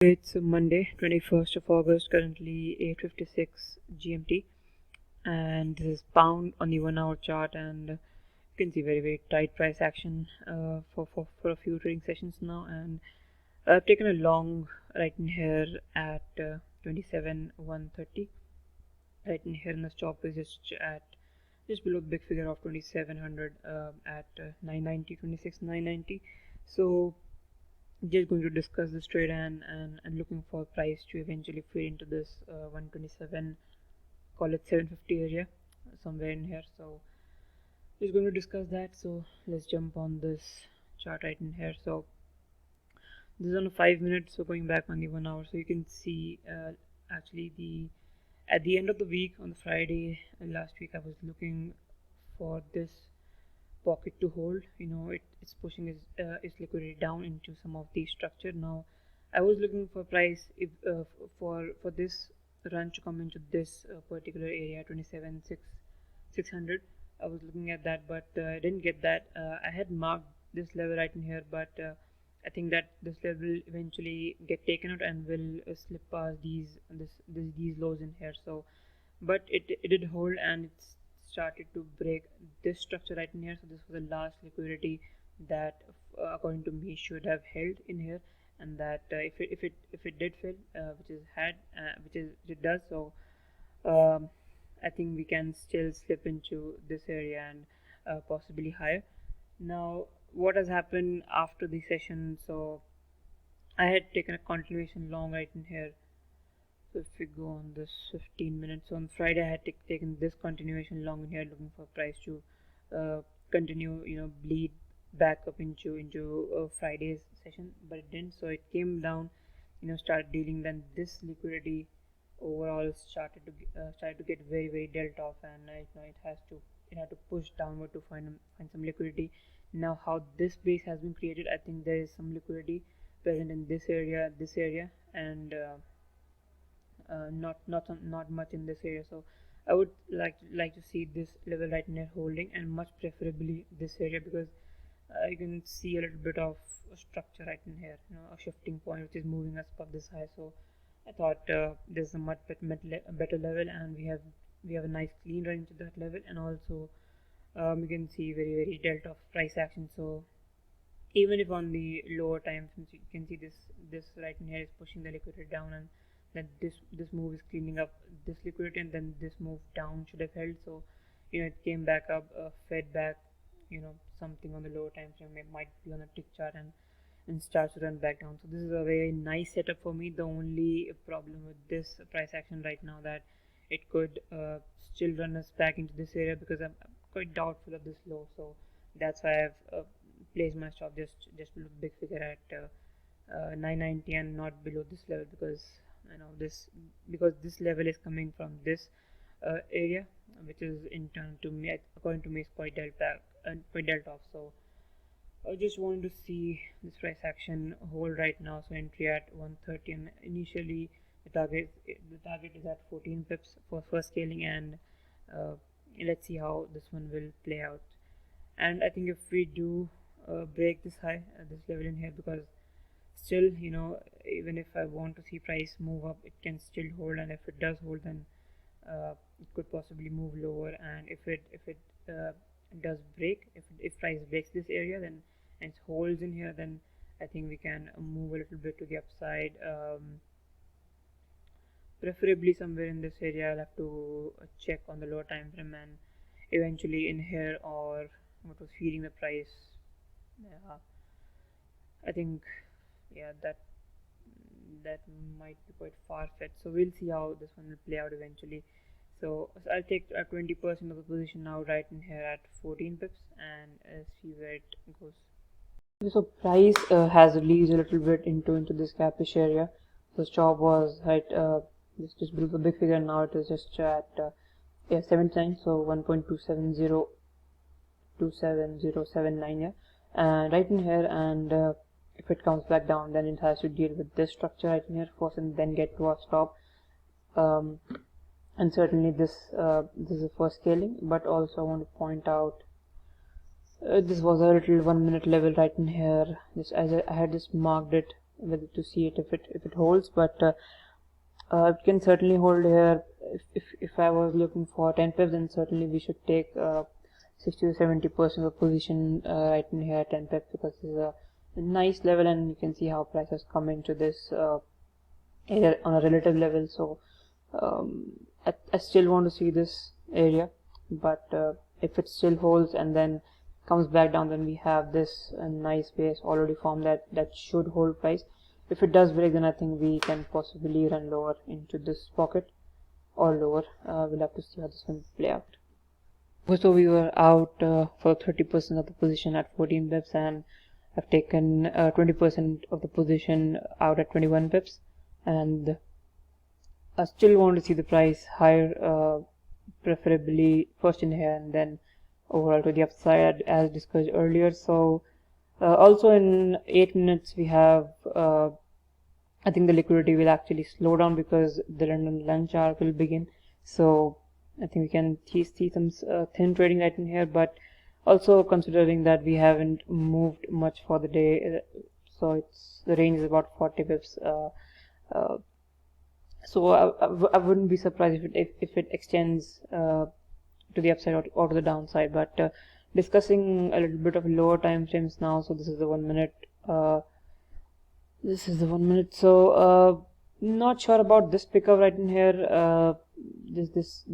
It's Monday, 21st of August, currently 8:56 GMT, and this is pound on the 1 hour chart, and you can see very tight price action for a few trading sessions now. And I've taken a long right in here at 27,130. Right in here, and the stop is just below the big figure of 2700 at 990, 26,990. So just going to discuss this trade and looking for price to eventually fit into this 127, call it 750 area, somewhere in here. So just going to discuss that. So let's jump on this chart right in here. So this is on a 5 minute, so going back on the 1 hour, so you can see actually at the end of the week on the Friday last week, I was looking for this pocket to hold. It's pushing its liquidity down into some of the structure. Now I was looking for price if for this run to come into this particular area, 27,600. I was looking at that, but I didn't get that. I had marked this level right in here, but I think that this level will eventually get taken out and will slip past these lows in here. So but it did hold, and it's started to break this structure right in here. So this was the last liquidity that according to me should have held in here, and that if it did fail, which it does, so I think we can still slip into this area and possibly higher. Now what has happened after the session? So I had taken a continuation long right in here. So if we go on this 15 minutes, so on Friday I had taken this continuation long in here, looking for price to continue, bleed back up into Friday's session, but it didn't. So it came down, started dealing. Then this liquidity overall started to get very dealt off, and it had to push downward to find some liquidity. Now how this base has been created, I think there is some liquidity present in this area, and not much in this area. So I would like to see this level right near holding, and much preferably this area, because you can see a little bit of a structure right in here, a shifting point which is moving us above this high. So I thought this is a much better level, and we have a nice clean run into that level, and also you can see very dealt off price action. So even if on the lower time, since you can see this right in here is pushing the liquidity down, and then this move is cleaning up this liquidity, and then this move down should have held. So it came back up, fed back, something on the lower time frame, it might be on a tick chart, and starts to run back down. So this is a very nice setup for me. The only problem with this price action right now, that it could still run us back into this area, because I'm quite doubtful of this low. So that's why I've placed my stop just below the big figure at 990 and not below this level, because because this level is coming from this area, which is in turn to me, according to me, is quite dealt back and quite dealt off. So I just wanted to see this price action hold right now. So entry at 130, and initially the target is at 14 pips for first scaling, and let's see how this one will play out. And I think if we do break this high at this level in here, because still, even if I want to see price move up, it can still hold, and if it does hold, then it could possibly move lower. And if it does break, if price breaks this area, then and it holds in here, then I think we can move a little bit to the upside, preferably somewhere in this area. I'll have to check on the lower time frame, and eventually in here, or what was feeding the price. I think, yeah, that might be quite far-fetched. So we'll see how this one will play out eventually. So I'll take 20% of the position now right in here at 14 pips, and see where it goes. So price has released a little bit into this gapish area. The stop was right just below the big figure. Now it is just at 79, so 1.27079, yeah, and right in here. And if it comes back down, then it has to deal with this structure right in here first, and then get to our stop. And certainly this is a first scaling, but also I want to point out this was a little 1 minute level right in here. This, as I had just marked it whether to see it if it holds, but it can certainly hold here. If I was looking for 10 pips, then certainly we should take 60 to 70% of the position right in here, 10 pips, because this is a nice level, and you can see how price has come into this area on a relative level. So I still want to see this area, but if it still holds and then comes back down, then we have this nice base already formed that should hold price. If it does break, then I think we can possibly run lower into this pocket or lower. We'll have to see how this one play out. So we were out for 30% of the position at 14 pips, and I've taken 20% of the position out at 21 pips, and I still want to see the price higher, preferably first in here and then overall to the upside as discussed earlier. So also in 8 minutes we have I think the liquidity will actually slow down because the London lunch hour will begin. So I think we can see some thin trading right in here, but also considering that we haven't moved much for the day, so it's the range is about 40 pips. So I wouldn't be surprised if it extends to the upside or to the downside. But discussing a little bit of lower time frames now. So this is the 1 minute. So not sure about this pickup right in here. This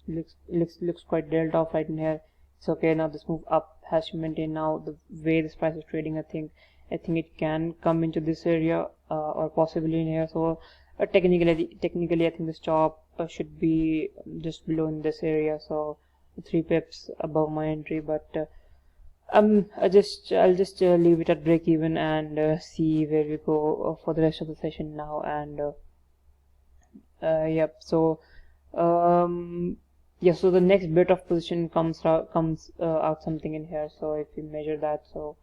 looks quite dealt off right in here. It's okay. Now this move up has to maintain. Now the way this price is trading, I think it can come into this area or possibly in here. So technically I think the stop should be just below in this area, so 3 pips above my entry. But I'll just leave it at break even and see where we go for the rest of the session now. And yep, so yeah, so the next bit of position comes out something in here. So if we measure that, so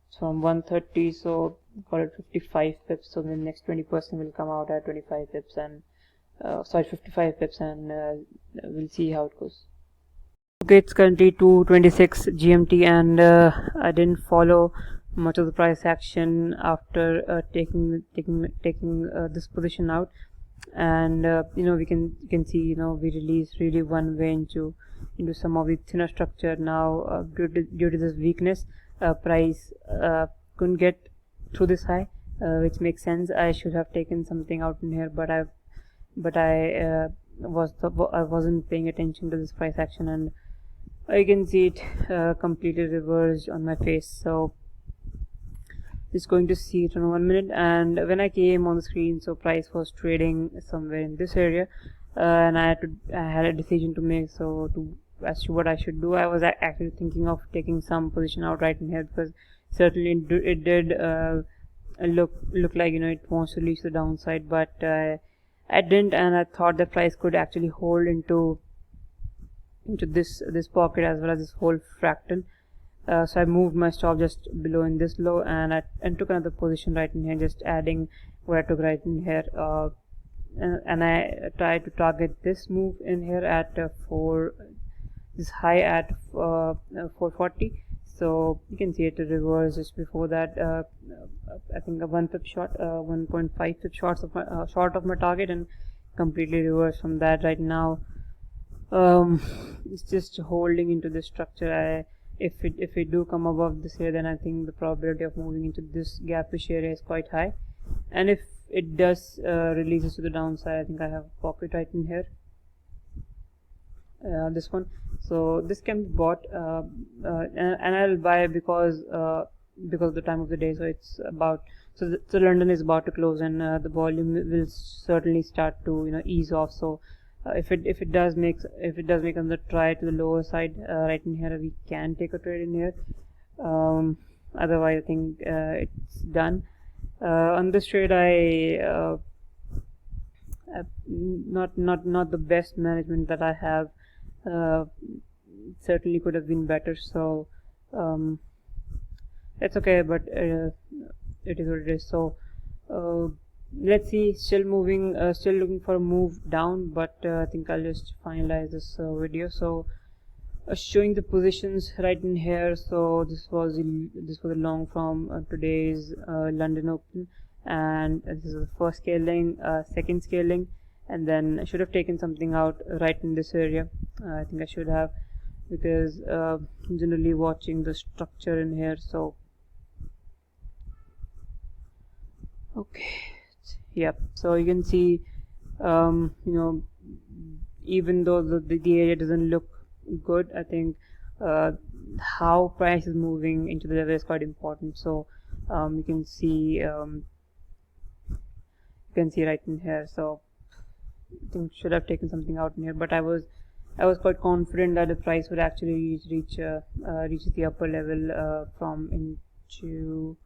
it's from 130, so call it 55 pips. So the next 20% will come out at 25 pips, and 55 pips, and we'll see how it goes. Okay, it's currently 2:26 GMT, and I didn't follow much of the price action after taking this position out. And we can see we released really one way into some of the thinner structure. Now due to this weakness, price couldn't get through this high, which makes sense. I should have taken something out in here, but I wasn't paying attention to this price action, and I can see it completely reversed on my face. So it's going to see it in 1 minute. And when I came on the screen, so price was trading somewhere in this area, and I had a decision to make. So as to what I should do, I was actually thinking of taking some position out right in here, because certainly it did look like it wants to reach the downside, but I didn't, and I thought the price could actually hold into this pocket as well as this whole fractal. So I moved my stop just below in this low, and I took another position right in here, just adding what I took right in here, and I tried to target this move in here at this high at 440. So you can see it reverse just before that. I think a 1 pip short, 1.5 pip short of my target, and completely reversed from that. Right now it's just holding into this structure. If it do come above this area, then I think the probability of moving into this gapish area is quite high. And if it does releases to the downside, I think I have a pocket right in here, this one. So this can be bought, and I'll buy because of the time of the day. So it's about so London is about to close, and the volume will certainly start to ease off. So if it does make another try to the lower side right in here, we can take a trade in here. Otherwise I think it's done. On this trade, I not the best management that I have. Certainly could have been better. So it's okay, but it is what it is. So let's see, still moving, still looking for a move down, but I think I'll just finalize this video. So showing the positions right in here. So this was a long from today's London Open, and this is the first scaling, second scaling, and then I should have taken something out right in this area. I think I should have, because generally watching the structure in here. So okay, yep, so you can see even though the area doesn't look good, I think how price is moving into the level is quite important. So you can see right in here. So I think should have taken something out in here, but I was quite confident that the price would actually reach the upper level from into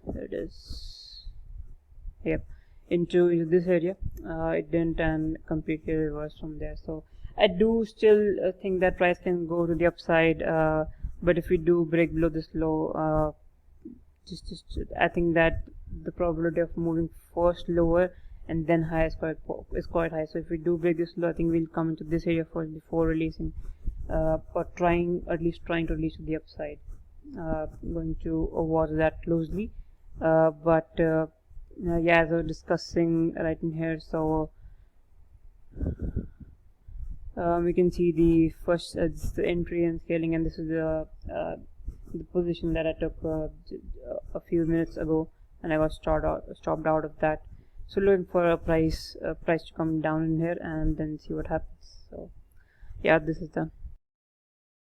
there it is, yep, into this area. It didn't, and completely reversed from there. So I do still think that price can go to the upside, but if we do break below this low, I think that the probability of moving first lower and then higher is quite high. So if we do break this low, I think we'll come into this area first before releasing, or at least trying to release to the upside. Going to watch that closely, but yeah, as I was discussing right in here, so we can see the first this is the entry and scaling, and this is the position that I took a few minutes ago, and I got stopped out of that. So looking for a price to come down in here and then see what happens. So yeah, this is done.